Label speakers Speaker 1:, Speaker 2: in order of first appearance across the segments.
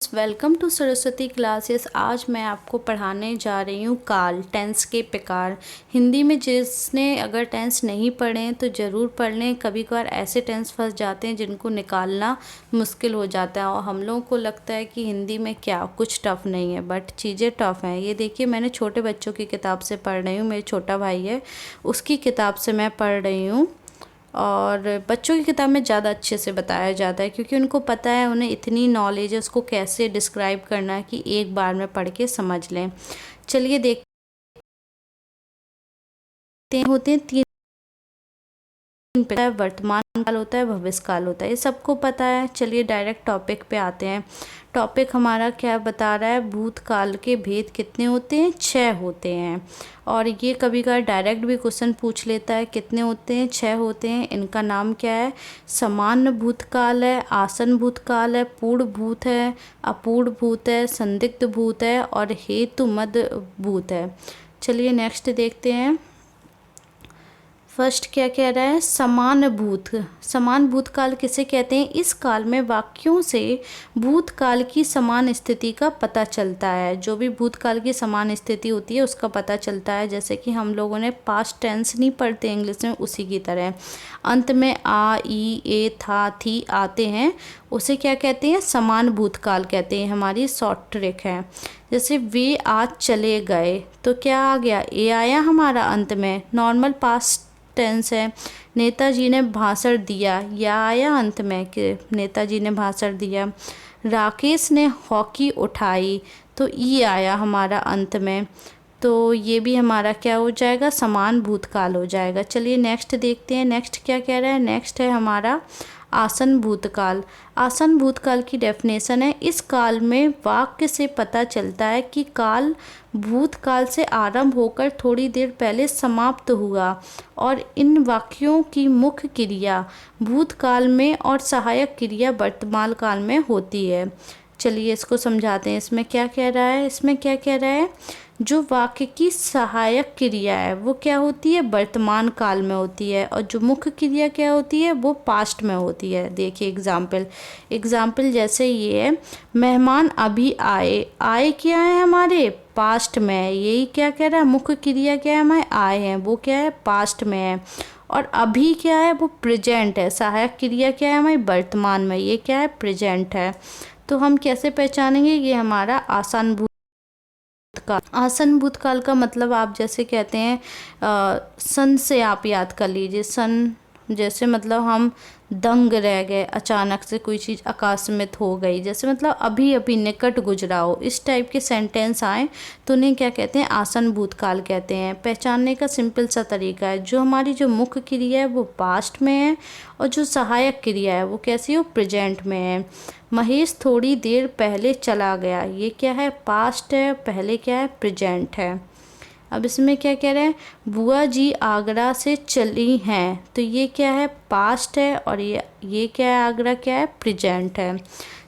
Speaker 1: Welcome to Saraswati classes. आज मैं आपको पढ़ाने जा रही हूँ काल, टेंस के प्रकार। हिंदी में जिसने अगर टेंस नहीं पढ़े हैं तो ज़रूर पढ़ लें। कभी कभार ऐसे टेंस फंस जाते हैं जिनको निकालना मुश्किल हो जाता है और हम लोगों को लगता है कि हिंदी में क्या कुछ टफ़ नहीं है, बट चीज़ें टफ़ हैं। ये देखिए, मैंने छोटे बच्चों की किताब से पढ़ रही हूँ। मेरे छोटा भाई है, उसकी किताब से मैं पढ़ रही हूँ। और बच्चों की किताब में ज़्यादा अच्छे से बताया जाता है क्योंकि उनको पता है, उन्हें इतनी नॉलेज है उसको कैसे डिस्क्राइब करना है कि एक बार में पढ़ के समझ लें। चलिए देखते होते हैं तीन प्रकार, वर्तमान काल होता है, भविष्य काल होता है, ये सबको पता है। चलिए डायरेक्ट टॉपिक पे आते हैं। टॉपिक हमारा क्या बता रहा है, भूतकाल के भेद कितने होते हैं, 6 होते हैं। और ये कभी कभार डायरेक्ट भी क्वेश्चन पूछ लेता है, कितने होते हैं, 6 होते हैं। इनका नाम क्या है, सामान्य भूतकाल है, आसन भूतकाल है, पूर्ण भूत है, अपूर्ण भूत है, संदिग्ध भूत है और हेतु मद भूत है। चलिए नेक्स्ट देखते हैं। फर्स्ट क्या कह रहा है, समान भूत। समान भूतकाल किसे कहते हैं, इस काल में वाक्यों से भूतकाल की समान स्थिति का पता चलता है। जो भी भूतकाल की समान स्थिति होती है उसका पता चलता है। जैसे कि हम लोगों ने पास्ट टेंस नहीं पढ़ते इंग्लिश में, उसी की तरह अंत में आ, ई, ए, था, थी आते हैं, उसे क्या कहते हैं, समान भूतकाल कहते हैं। हमारी शॉर्ट ट्रिक है। जैसे वे आज चले गए, तो क्या आ गया, ए आया हमारा अंत में, नॉर्मल पास्ट टेंस है। नेताजी ने भाषण दिया, या आया अंत में कि नेताजी ने भाषण दिया। राकेश ने हॉकी उठाई, तो ई आया हमारा अंत में, तो ये भी हमारा क्या हो जाएगा, समान भूतकाल हो जाएगा। चलिए नेक्स्ट देखते हैं। नेक्स्ट क्या कह रहा है, नेक्स्ट है हमारा आसन भूतकाल। आसन भूतकाल की डेफिनेशन है, इस काल में वाक्य से पता चलता है कि काल भूतकाल से आरंभ होकर थोड़ी देर पहले समाप्त हुआ और इन वाक्यों की मुख्य क्रिया भूतकाल में और सहायक क्रिया वर्तमान काल में होती है। चलिए इसको समझाते हैं। इसमें क्या कह रहा है, इसमें क्या कह रहा है, जो वाक्य की सहायक क्रिया है वो क्या होती है, वर्तमान काल में होती है, और जो मुख्य क्रिया क्या होती है, वो पास्ट में होती है। देखिए एग्जाम्पल जैसे ये है, मेहमान अभी आए, आए क्या है हमारे, पास्ट में है। यही क्या कह रहा है, मुख्य क्रिया क्या है, हमारे आए हैं, वो क्या है, पास्ट में है। और अभी क्या है, वो प्रेजेंट है। सहायक क्रिया क्या है हमारी, वर्तमान में, ये क्या है, प्रेजेंट है। तो हम कैसे पहचानेंगे, ये हमारा आसन भूतकाल। आसन भूतकाल का मतलब आप जैसे कहते हैं सन से आप याद कर लीजिए। सन जैसे मतलब हम दंग रह गए, अचानक से कोई चीज़ आकस्मिक हो गई, जैसे मतलब अभी अभी निकट गुजरा हो, इस टाइप के सेंटेंस आए तो उन्हें क्या कहते हैं, आसन भूतकाल कहते हैं। पहचानने का सिंपल सा तरीका है, जो हमारी जो मुख्य क्रिया है वो पास्ट में है और जो सहायक क्रिया है वो कैसी हो, प्रेजेंट में है। महेश थोड़ी देर पहले चला गया, ये क्या है, पास्ट है, पहले क्या है, प्रेजेंट है। अब इसमें क्या कह रहे हैं, बुआ जी आगरा से चली हैं, तो ये क्या है, पास्ट है, और ये क्या है, आगरा क्या है, प्रेजेंट है।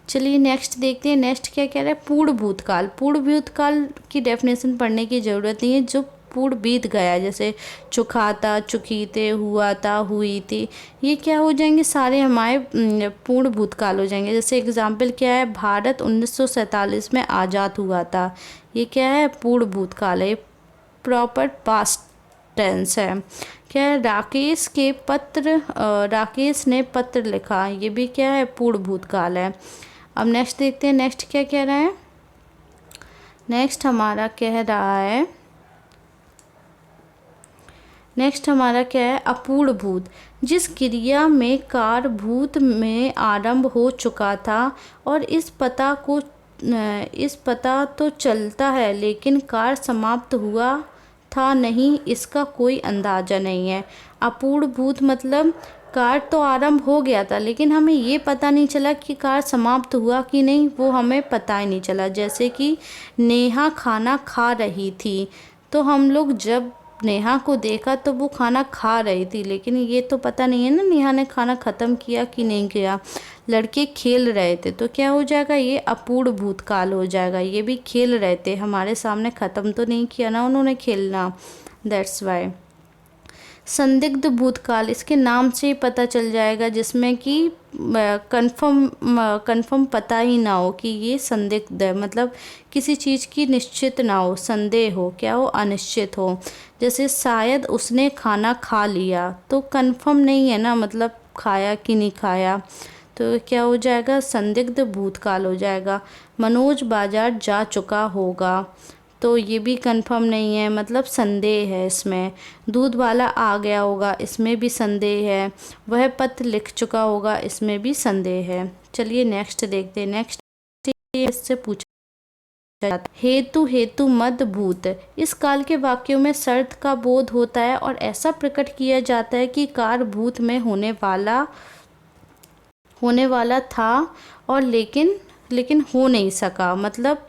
Speaker 1: चलिए नेक्स्ट देखते हैं। नेक्स्ट क्या कह रहा है, पूर्ण भूतकाल। पूर्ण भूतकाल की डेफिनेशन पढ़ने की ज़रूरत नहीं है, जो पूर्ण बीत गया, जैसे चुका था, चुकी थे, हुआ था, हुई थी, ये क्या हो जाएंगे, सारे हमारे पूर्ण भूतकाल हो जाएंगे। जैसे एग्जाम्पल क्या है, भारत 1947 में आज़ाद हुआ था, ये क्या है, पूर्ण भूतकाल है, प्रॉपर पास्ट टेंस है। क्या है, राकेश ने पत्र लिखा, ये भी क्या है, पूर्ण भूतकाल है। अब नेक्स्ट देखते हैं। नेक्स्ट क्या कह रहा है, नेक्स्ट हमारा कह रहा है, नेक्स्ट हमारा क्या है, अपूर्ण भूत। जिस क्रिया में कार्य भूत में आरंभ हो चुका था और इस पता तो चलता है लेकिन कार्य समाप्त हुआ था नहीं, इसका कोई अंदाज़ा नहीं है। अपूर्ण भूत मतलब कार्य तो आरंभ हो गया था लेकिन हमें ये पता नहीं चला कि कार्य समाप्त हुआ कि नहीं, वो हमें पता ही नहीं चला। जैसे कि नेहा खाना खा रही थी, तो हम लोग जब नेहा को देखा तो वो खाना खा रही थी, लेकिन ये तो पता नहीं है ना नेहा ने खाना ख़त्म किया कि नहीं किया। लड़के खेल रहे थे, तो क्या हो जाएगा, ये अपूर्ण भूतकाल हो जाएगा। ये भी खेल रहे थे, हमारे सामने ख़त्म तो नहीं किया ना उन्होंने खेलना, दैट्स वाई। संदिग्ध भूतकाल, इसके नाम से ही पता चल जाएगा, जिसमें कि कंफर्म पता ही ना हो कि ये संदिग्ध है, मतलब किसी चीज़ की निश्चित ना हो, संदेह हो, क्या हो, अनिश्चित हो। जैसे शायद उसने खाना खा लिया, तो कंफर्म नहीं है ना, मतलब खाया कि नहीं खाया, तो क्या हो जाएगा, संदिग्ध भूतकाल हो जाएगा। मनोज बाजार जा चुका होगा, तो ये भी कंफर्म नहीं है, मतलब संदेह है इसमें। दूध वाला आ गया होगा, इसमें भी संदेह है। वह पत्र लिख चुका होगा, इसमें भी संदेह है। चलिए नेक्स्ट देखते हैं। नेक्स्ट इससे पूछा जाता है, हेतु हेतु मद भूत। इस काल के वाक्यों में शर्त का बोध होता है और ऐसा प्रकट किया जाता है कि कार भूत में होने वाला था, और लेकिन हो नहीं सका। मतलब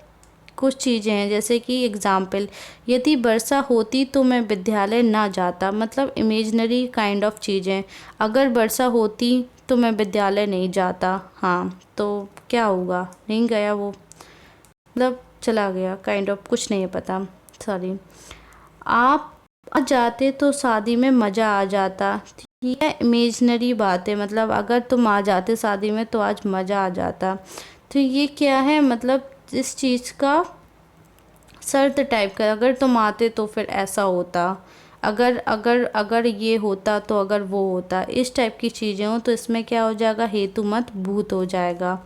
Speaker 1: कुछ चीज़ें हैं, जैसे कि एग्जाम्पल, यदि वर्षा होती तो मैं विद्यालय ना जाता, मतलब इमेजनरी काइंड ऑफ चीज़ें। अगर वर्षा होती तो मैं विद्यालय नहीं जाता, हाँ, तो क्या होगा, नहीं गया वो, मतलब चला गया, काइंड ऑफ, कुछ नहीं है पता, सॉरी। आप आ जाते तो शादी में मज़ा आ जाता, ये इमेजनरी बात है, मतलब अगर तुम आ जाते शादी में तो आज मज़ा आ जाता। तो ये क्या है, मतलब इस चीज़ का शर्त टाइप का, अगर तुम आते तो फिर ऐसा होता, अगर अगर अगर ये होता तो अगर वो होता, इस टाइप की चीज़ें हो, तो इसमें क्या हो जाएगा, हेतु मत भूत हो जाएगा।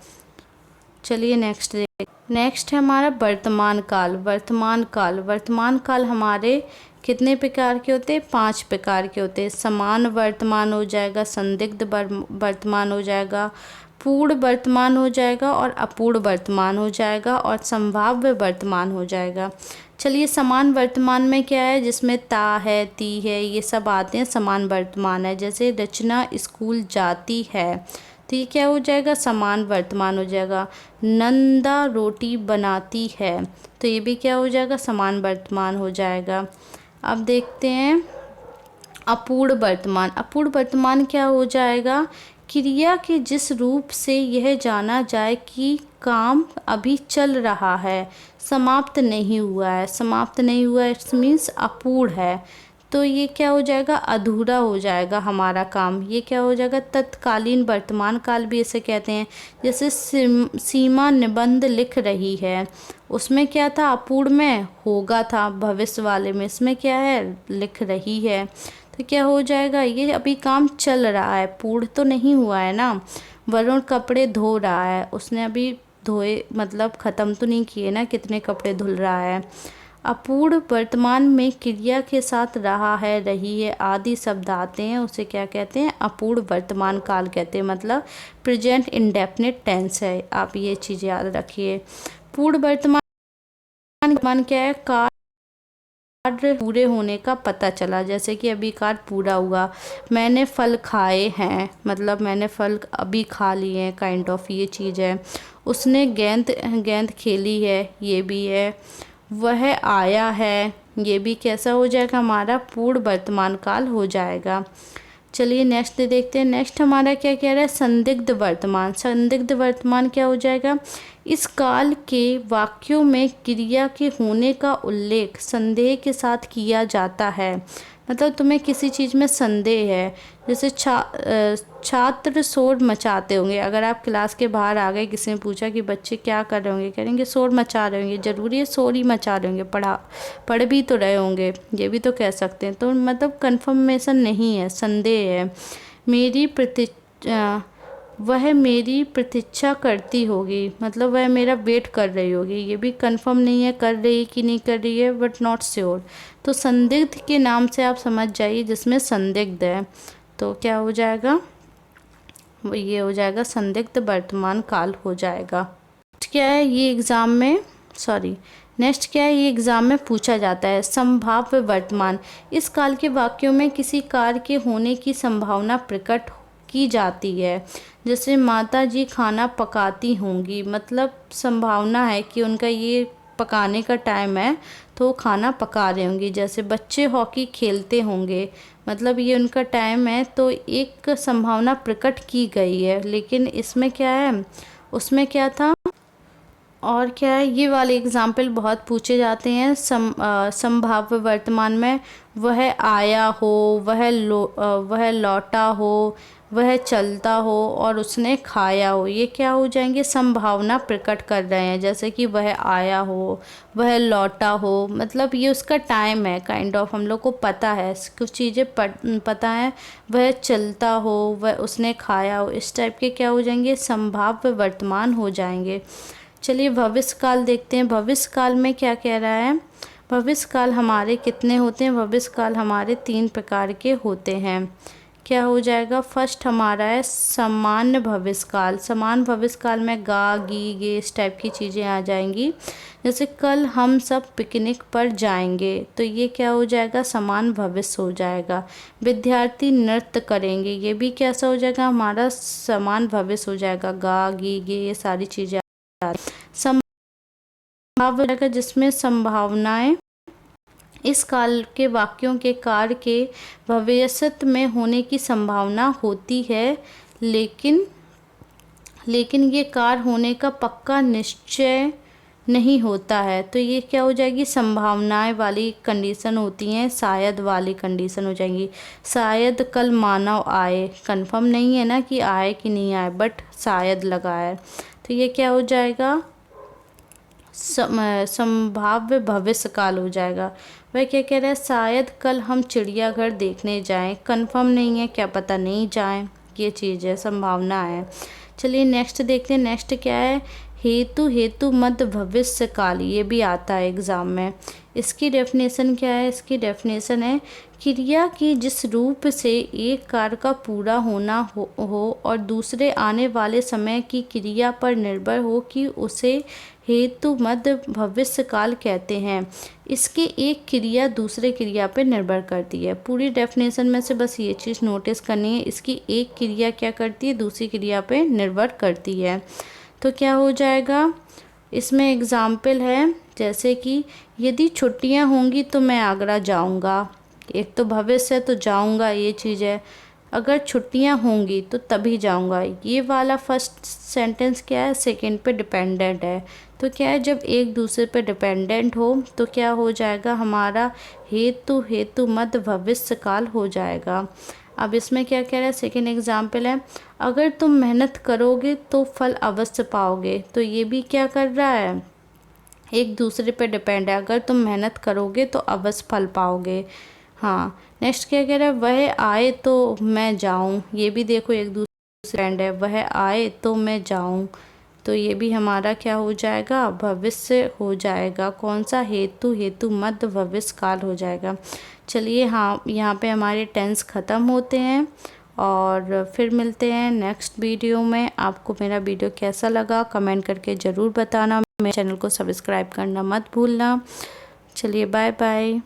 Speaker 1: चलिए नेक्स्ट है हमारा वर्तमान काल। वर्तमान काल हमारे कितने प्रकार के होते हैं, 5 प्रकार के होते हैं। समान वर्तमान हो जाएगा, संदिग्ध वर्तमान हो जाएगा, पूर्ण वर्तमान हो जाएगा, और अपूर्ण वर्तमान हो जाएगा, और संभाव्य वर्तमान हो जाएगा। चलिए समान वर्तमान में क्या है, जिसमें ता है, ती है, ये सब आते हैं, समान वर्तमान है। जैसे रचना स्कूल जाती है, तो ये क्या हो जाएगा, समान वर्तमान हो जाएगा। नंदा रोटी बनाती है, तो ये भी क्या हो जाएगा, समान वर्तमान हो जाएगा। अब देखते हैं अपूर्ण वर्तमान। अपूर्ण वर्तमान क्या हो जाएगा, क्रिया के जिस रूप से यह जाना जाए कि काम अभी चल रहा है, समाप्त नहीं हुआ है। समाप्त नहीं हुआ इट्स मीन्स अपूर्ण है, तो ये क्या हो जाएगा, अधूरा हो जाएगा हमारा काम। ये क्या हो जाएगा, तत्कालीन वर्तमान काल भी इसे कहते हैं। जैसे सीमा निबंध लिख रही है, उसमें क्या था, अपूर्ण में होगा था, भविष्य वाले में इसमें क्या है, लिख रही है, तो क्या हो जाएगा, ये अभी काम चल रहा है, पूर्ण तो नहीं हुआ है ना। वरुण कपड़े धो रहा है, उसने अभी धोए, मतलब ख़त्म तो नहीं किए ना, कितने कपड़े धुल रहा है। अपूर्ण वर्तमान में क्रिया के साथ रहा है, रही है आदि शब्द आते हैं, उसे क्या कहते हैं, अपूर्ण वर्तमान काल कहते हैं, मतलब प्रेजेंट इंडेफिनिट टेंस है। आप ये चीज़ याद रखिए। पूर्ण वर्तमान क्या है, कार्य पूरे होने का पता चला, जैसे कि अभी कार्य पूरा हुआ। मैंने फल खाए हैं, मतलब मैंने फल अभी खा लिए हैं, काइंड ऑफ ये चीज़ है। उसने गेंद खेली है, ये भी है। वह आया है, ये भी कैसा हो जाएगा, हमारा पूर्ण वर्तमान काल हो जाएगा। चलिए नेक्स्ट देखते हैं। नेक्स्ट हमारा क्या कह रहा है, संदिग्ध वर्तमान। संदिग्ध वर्तमान क्या हो जाएगा, इस काल के वाक्यों में क्रिया के होने का उल्लेख संदेह के साथ किया जाता है, मतलब तुम्हें किसी चीज़ में संदेह है। जैसे छात्र शोर मचाते होंगे, अगर आप क्लास के बाहर आ गए, किसी ने पूछा कि बच्चे क्या कर रहे होंगे, कहेंगे शोर मचा रहे होंगे, ज़रूरी है शोर ही मचा रहे होंगे, पढ़ भी तो रहे होंगे, ये भी तो कह सकते हैं। तो मतलब कंफर्मेशन नहीं है, संदेह है। वह मेरी प्रतीक्षा करती होगी, मतलब वह मेरा वेट कर रही होगी, ये भी कंफर्म नहीं है, कर रही है कि नहीं कर रही है, बट नॉट श्योर। तो संदिग्ध के नाम से आप समझ जाइए, जिसमें संदिग्ध है, तो क्या हो जाएगा, ये हो जाएगा संदिग्ध वर्तमान काल हो जाएगा। क्या है ये एग्ज़ाम में, नेक्स्ट क्या है, ये एग्ज़ाम में पूछा जाता है, संभाव्य वर्तमान। इस काल के वाक्यों में किसी कार्य के होने की संभावना प्रकट की जाती है। जैसे माता जी खाना पकाती होंगी, मतलब संभावना है कि उनका ये पकाने का टाइम है, तो वो खाना पका रहे होंगे। जैसे बच्चे हॉकी खेलते होंगे, मतलब ये उनका टाइम है, तो एक संभावना प्रकट की गई है। लेकिन इसमें क्या है, उसमें क्या था, और क्या है, ये वाले एग्जाम्पल बहुत पूछे जाते हैं। संभाव्य वर्तमान में वह आया हो, वह लौटा हो, वह चलता हो और उसने खाया हो। ये क्या हो जाएंगे, संभावना प्रकट कर रहे हैं। जैसे कि वह आया हो, वह लौटा हो, मतलब ये उसका टाइम है, काइंड ऑफ हम लोग को पता है, कुछ चीज़ें पता है। वह चलता हो, वह उसने खाया हो, इस टाइप के क्या हो जाएंगे, संभाव्य वर्तमान हो जाएंगे। चलिए भविष्य काल देखते हैं। भविष्य काल में क्या कह रहा है, भविष्य काल हमारे कितने होते हैं, भविष्य काल हमारे 3 प्रकार के होते हैं। क्या हो जाएगा, फर्स्ट हमारा है सामान्य भविष्य काल। सामान्य भविष्य काल में गा गी गे इस टाइप की चीज़ें आ जाएंगी। जैसे कल हम सब पिकनिक पर जाएंगे, तो ये क्या हो जाएगा, समान भविष्य हो जाएगा। विद्यार्थी नृत्य करेंगे, ये भी कैसा हो जाएगा, हमारा समान भविष्य हो जाएगा। गा गी गे ये सारी चीज़ें संभाव्य, जिसमें संभावनाएं इस काल के वाक्यों के कार्य के भविष्य में होने की संभावना होती है, लेकिन ये कार्य होने का पक्का निश्चय नहीं होता है। तो ये क्या हो जाएगी, संभावनाएं वाली कंडीशन होती हैं, शायद वाली कंडीशन हो जाएंगी। शायद कल मानव आए, कंफर्म नहीं है ना कि आए कि नहीं आए, बट शायद लगा है, तो ये क्या हो जाएगा, संभाव्य भविष्य काल हो जाएगा। वह क्या कह रहा है, शायद कल हम चिड़ियाघर देखने जाएं, कंफर्म नहीं है, क्या पता नहीं जाएं, ये चीज़ है, संभावना है। चलिए नेक्स्ट देखते हैं। नेक्स्ट क्या है, हेतु मध्य भविष्य काल, ये भी आता है एग्ज़ाम में। इसकी डेफिनेशन क्या है, इसकी डेफिनेशन है क्रिया की जिस रूप से एक कार्य का पूरा होना हो और दूसरे आने वाले समय की क्रिया पर निर्भर हो कि उसे हेतु मध्य भविष्य काल कहते हैं। इसकी एक क्रिया दूसरे क्रिया पर निर्भर करती है। पूरी डेफिनेशन में से बस ये चीज़ नोटिस करनी है, इसकी एक क्रिया क्या करती है, दूसरी क्रिया पर निर्भर करती है। तो क्या हो जाएगा, इसमें एग्ज़ाम्पल है जैसे कि यदि छुट्टियां होंगी तो मैं आगरा जाऊंगा। एक तो भविष्य है तो जाऊंगा, ये चीज़ है। अगर छुट्टियां होंगी तो तभी जाऊंगा, ये वाला फर्स्ट सेंटेंस क्या है, सेकंड पे डिपेंडेंट है। तो क्या है, जब एक दूसरे पे डिपेंडेंट हो तो क्या हो जाएगा, हमारा हेतु मध्य भविष्य काल हो जाएगा। अब इसमें क्या कह रहा है, सेकंड एग्जाम्पल है, अगर तुम मेहनत करोगे तो फल अवश्य पाओगे। तो ये भी क्या कर रहा है, एक दूसरे पे डिपेंड है। अगर तुम मेहनत करोगे तो अवश्य फल पाओगे। हाँ, नेक्स्ट क्या कह रहा है, वह आए तो मैं जाऊँ, ये भी देखो एक दूसरे डिपेंड है। वह आए तो मैं जाऊँ, तो ये भी हमारा क्या हो जाएगा, भविष्य हो जाएगा। कौन सा, हेतु मध्य भविष्य काल हो जाएगा। चलिए हाँ, यहाँ पे हमारे टेंस ख़त्म होते हैं और फिर मिलते हैं नेक्स्ट वीडियो में। आपको मेरा वीडियो कैसा लगा कमेंट करके ज़रूर बताना। मेरे चैनल को सब्सक्राइब करना मत भूलना। चलिए बाय बाय।